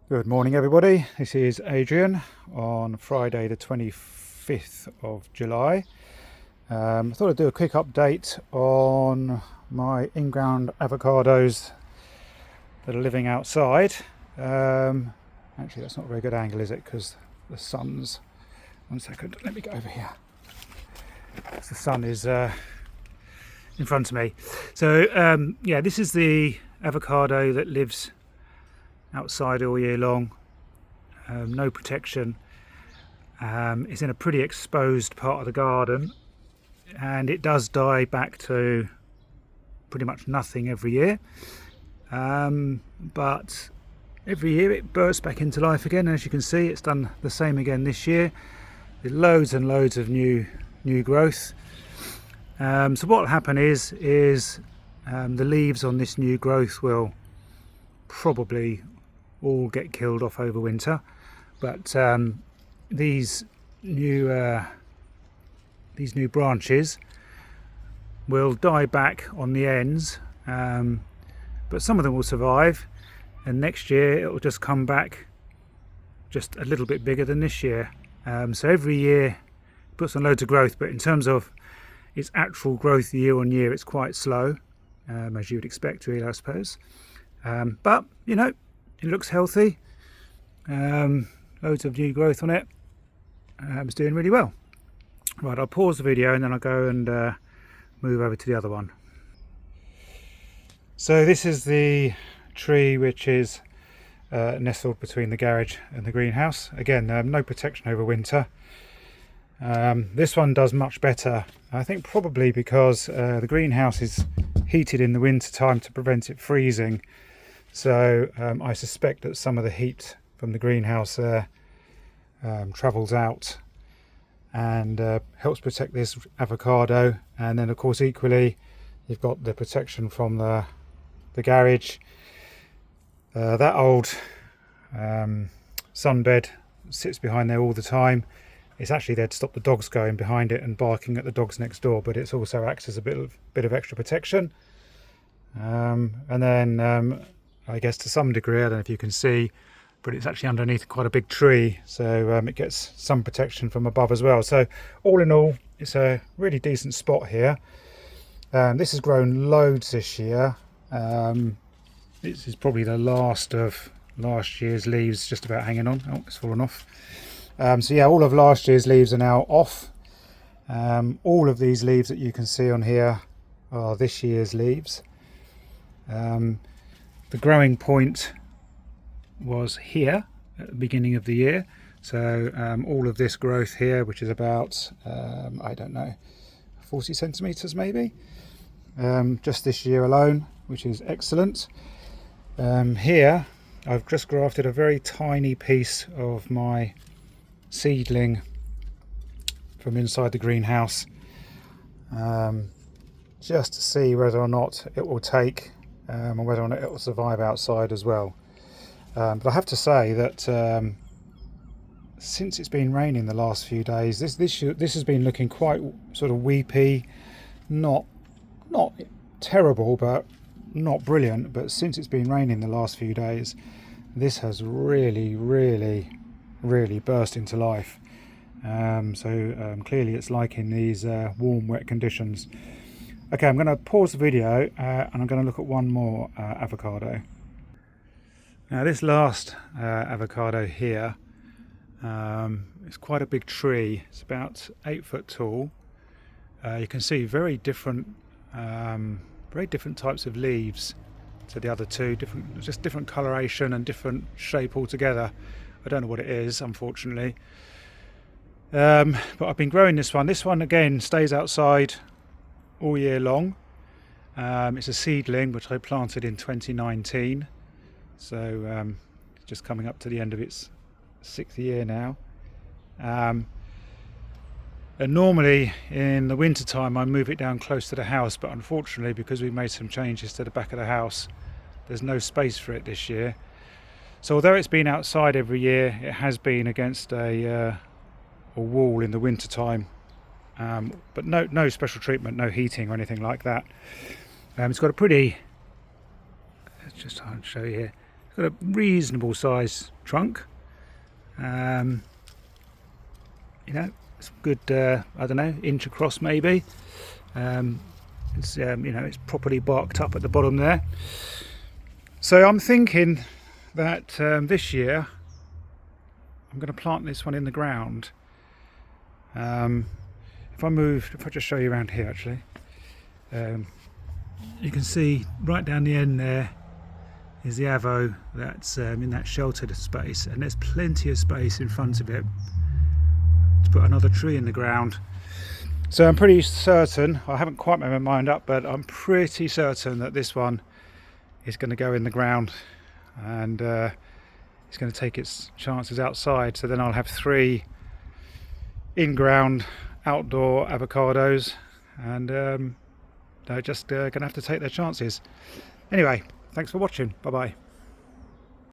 Good morning, everybody. This is Adrian on Friday, the 25th of July. I thought I'd do a quick update on my in-ground avocados that are living outside. Actually, that's not a very good angle, is it? Because the sun's. One second, let me go over here. The sun is in front of me. So, yeah, this is the avocado that lives outside all year long, no protection. It's in a pretty exposed part of the garden, and it does die back to pretty much nothing every year, but every year it bursts back into life again, and as you can see it's done the same again this year with loads and loads of new growth. So what will happen is the leaves on this new growth will probably all get killed off over winter, but these new branches will die back on the ends, but some of them will survive, and next year it will just come back just a little bit bigger than this year. So every year it puts on loads of growth, but in terms of its actual growth year on year, it's quite slow, as you would expect really, I suppose. But you know, it looks healthy, loads of new growth on it. It's doing really well. Right, I'll pause the video and then I'll go and move over to the other one. So this is the tree which is nestled between the garage and the greenhouse. Again, no protection over winter. This one does much better, I think, probably because the greenhouse is heated in the winter time to prevent it freezing. So I suspect that some of the heat from the greenhouse there travels out and helps protect this avocado. And then of course equally you've got the protection from the garage. That old sunbed sits behind there all the time. It's actually there to stop the dogs going behind it and barking at the dogs next door, but it also acts as a bit of extra protection. And then I guess to some degree, I don't know if you can see, but it's actually underneath quite a big tree, so it gets some protection from above as well. So all in all, it's a really decent spot here. This has grown loads this year. This is probably the last of last year's leaves just about hanging on. Oh, it's fallen off. So yeah, all of last year's leaves are now off. All of these leaves that you can see on here are this year's leaves. The growing point was here at the beginning of the year, so all of this growth here, which is about I don't know, 40 centimeters maybe, just this year alone, which is excellent. Here I've just grafted a very tiny piece of my seedling from inside the greenhouse, just to see whether or not it will take, and whether or not it will survive outside as well. But I have to say that since it's been raining the last few days, this has been looking quite sort of weepy, not terrible, but not brilliant. But since it's been raining the last few days, this has really burst into life. So clearly it's liking these warm, wet conditions. Okay, I'm going to pause the video and I'm going to look at one more avocado. Now this last avocado here, it's quite a big tree. It's about 8 foot tall. You can see very different types of leaves to the other two, just different coloration and different shape altogether. I don't know what it is, unfortunately. But I've been growing this one. This one again stays outside all year long. It's a seedling which I planted in 2019, so just coming up to the end of its 6th year now. And normally in the winter time I move it down close to the house, but unfortunately because we've made some changes to the back of the house, there's no space for it this year. So although it's been outside every year, it has been against a wall in the winter time. But no special treatment, no heating or anything like that. It's got a pretty, let's just try and show you here, got a reasonable size trunk. You know, it's good, I don't know, inch across maybe. It's you know, it's properly barked up at the bottom there. So I'm thinking that this year I'm going to plant this one in the ground. If I just show you around here actually, you can see right down the end there is the Avo that's in that sheltered space, and there's plenty of space in front of it to put another tree in the ground. So I'm pretty certain, I haven't quite made my mind up, but I'm pretty certain that this one is going to go in the ground, and it's going to take its chances outside. So then I'll have 3 in-ground outdoor avocados, and they're just going to have to take their chances. Anyway, thanks for watching. Bye bye.